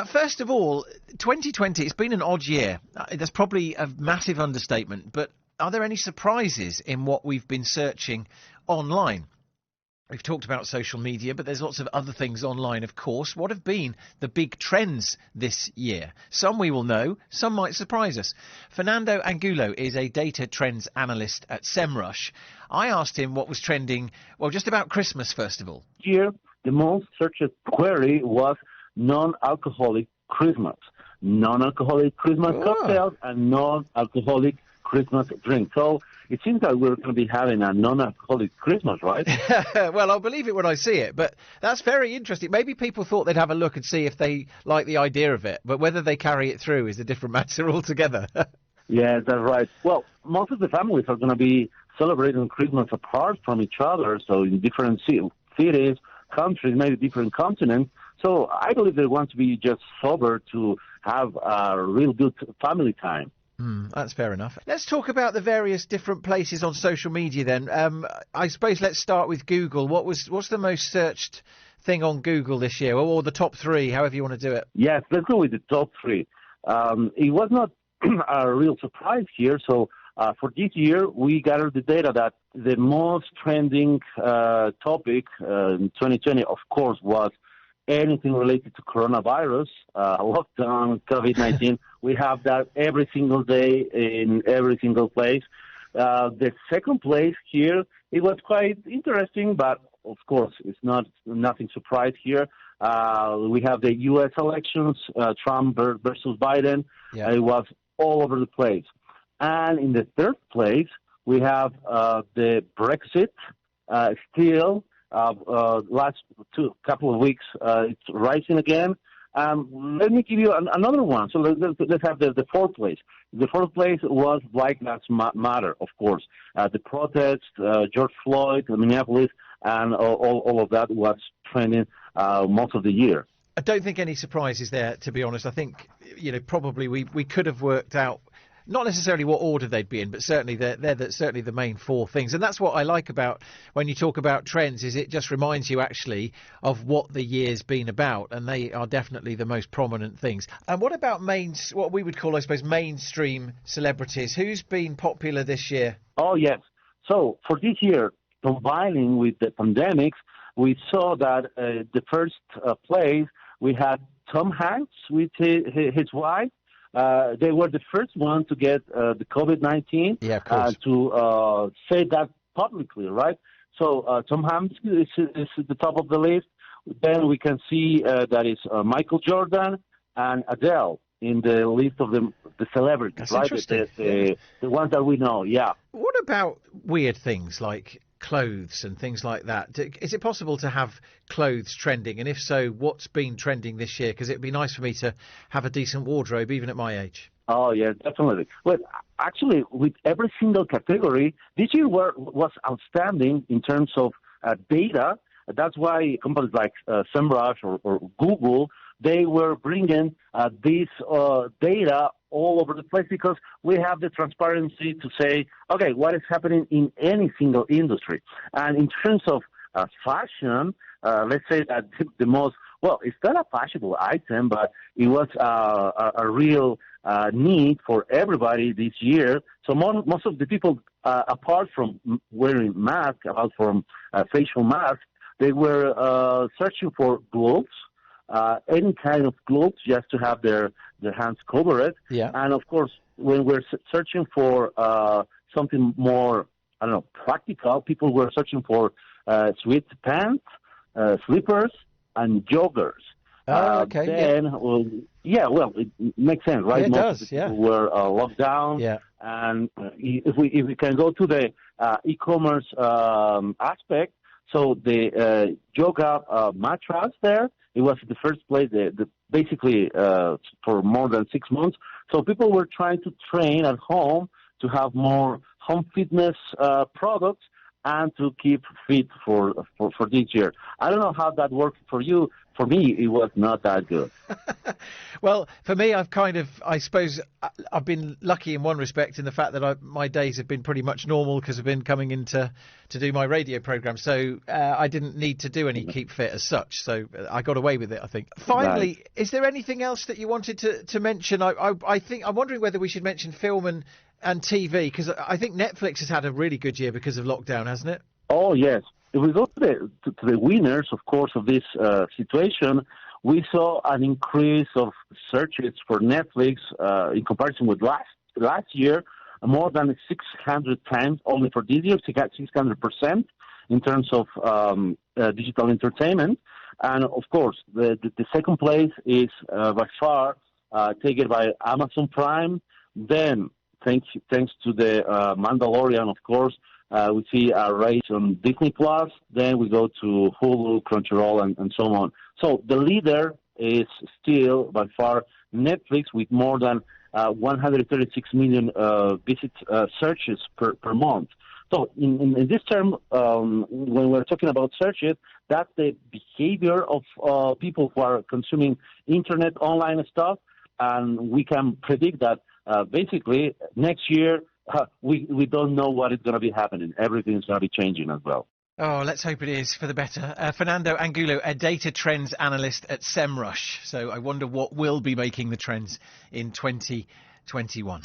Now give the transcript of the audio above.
First of all, 2020, it's been an odd year. That's probably a massive understatement, but are there any surprises in what we've been searching online? We've talked about social media, but there's lots of other things online, of course. What have been the big trends this year? Some we will know, some might surprise us. Fernando Angulo is a data trends analyst at SEMRUSH. I asked him what was trending, well, just about Christmas, first of all. Here, the most searched query was non-alcoholic Christmas. Non-alcoholic Christmas cocktails and non-alcoholic Christmas drink. So it seems that we're going to be having a non-alcoholic Christmas, right? Well, I'll believe it when I see it, but that's very interesting. Maybe people thought they'd have a look and see if they like the idea of it, but whether they carry it through is a different matter altogether. Yeah, that's right. Well, most of the families are going to be celebrating Christmas apart from each other, so in different cities, countries, maybe different continents. So I believe they want to be just sober to have a real good family time. That's fair enough. Let's talk about the various different places on social media then. I suppose let's start with Google. What's the most searched thing on Google this year, or the top three, however you want to do it? Yes, let's go with the top three. It was not a real surprise here. So for this year, we gathered the data that the most trending topic in 2020, of course, was anything related to coronavirus, lockdown, COVID-19. We have that every single day in every single place. The second place here, it was quite interesting, but of course, it's nothing surprise here. We have the U.S. elections, Trump versus Biden. Yeah. It was all over the place. And in the third place, we have the Brexit. Still, last couple of weeks, it's rising again. Let me give you another one. So let's have the fourth place. The fourth place was Black Lives Matter, of course. The protest, George Floyd, Minneapolis, and all of that was trending most of the year. I don't think any surprises there, to be honest. I think, probably we could have worked out not necessarily what order they'd be in, but certainly they're certainly the main four things. And that's what I like about when you talk about trends, is it just reminds you actually of what the year's been about, and they are definitely the most prominent things. And what about what we would call, I suppose, mainstream celebrities? Who's been popular this year? Oh, yes. So for this year, combining with the pandemics, we saw that the first place, we had Tom Hanks with his wife. They were the first one to get the COVID-19, yeah, of course. to say that publicly, right? So Tom Hanks is at the top of the list. Then we can see that is Michael Jordan and Adele in the list of the celebrities. That's right? Interesting. The ones that we know, yeah. What about weird things like clothes and things like that? Is it possible to have clothes trending? And if so, what's been trending this year? Because it'd be nice for me to have a decent wardrobe, even at my age. Oh, yeah, definitely. Well, actually, with every single category, this year was outstanding in terms of data. That's why companies like SEMRUSH or Google, they were bringing this data all over the place, because we have the transparency to say, okay, what is happening in any single industry. And in terms of fashion, let's say that the most, well, it's not a fashionable item, but it was a real need for everybody this year. So most of the people, apart from wearing masks, apart from facial masks, they were searching for gloves, any kind of gloves, just to have their hands covered. Yeah. And of course, when we're searching for something more, practical, people were searching for sweatpants, slippers, and joggers. Okay. Then, it makes sense, right? Yeah, it Most does. of the people were locked down. Yeah. And if we can go to the e-commerce aspect, so the yoga mattress there, it was the first place, basically for more than 6 months. So people were trying to train at home to have more home fitness products, and to keep fit for this year. I don't know how that worked for you. For me, it was not that good. Well, for me, I suppose I've been lucky in one respect in the fact that my days have been pretty much normal because I've been coming in to do my radio program. So I didn't need to do any keep fit as such. So I got away with it, I think. Finally, Right. Is there anything else that you wanted to mention? I think I'm wondering whether we should mention film and TV, because I think Netflix has had a really good year because of lockdown, hasn't it? Oh, yes. If we go to the winners, of course, of this situation, we saw an increase of searches for Netflix in comparison with last year, more than 600 times only for this year, 600% in terms of digital entertainment. And, of course, the second place is by far taken by Amazon Prime. Then, thanks to the Mandalorian, of course, we see a race on Disney Plus. Then we go to Hulu, Crunchyroll, and so on. So the leader is still by far Netflix with more than 136 million searches per month. So in this term, when we're talking about searches, that's the behavior of people who are consuming internet, online stuff, and we can predict that basically next year we don't know what is going to be happening. Everything's going to be changing as well. Oh, let's hope it is for the better. Fernando Angulo, a data trends analyst at SEMRUSH. So I wonder what will be making the trends in 2021.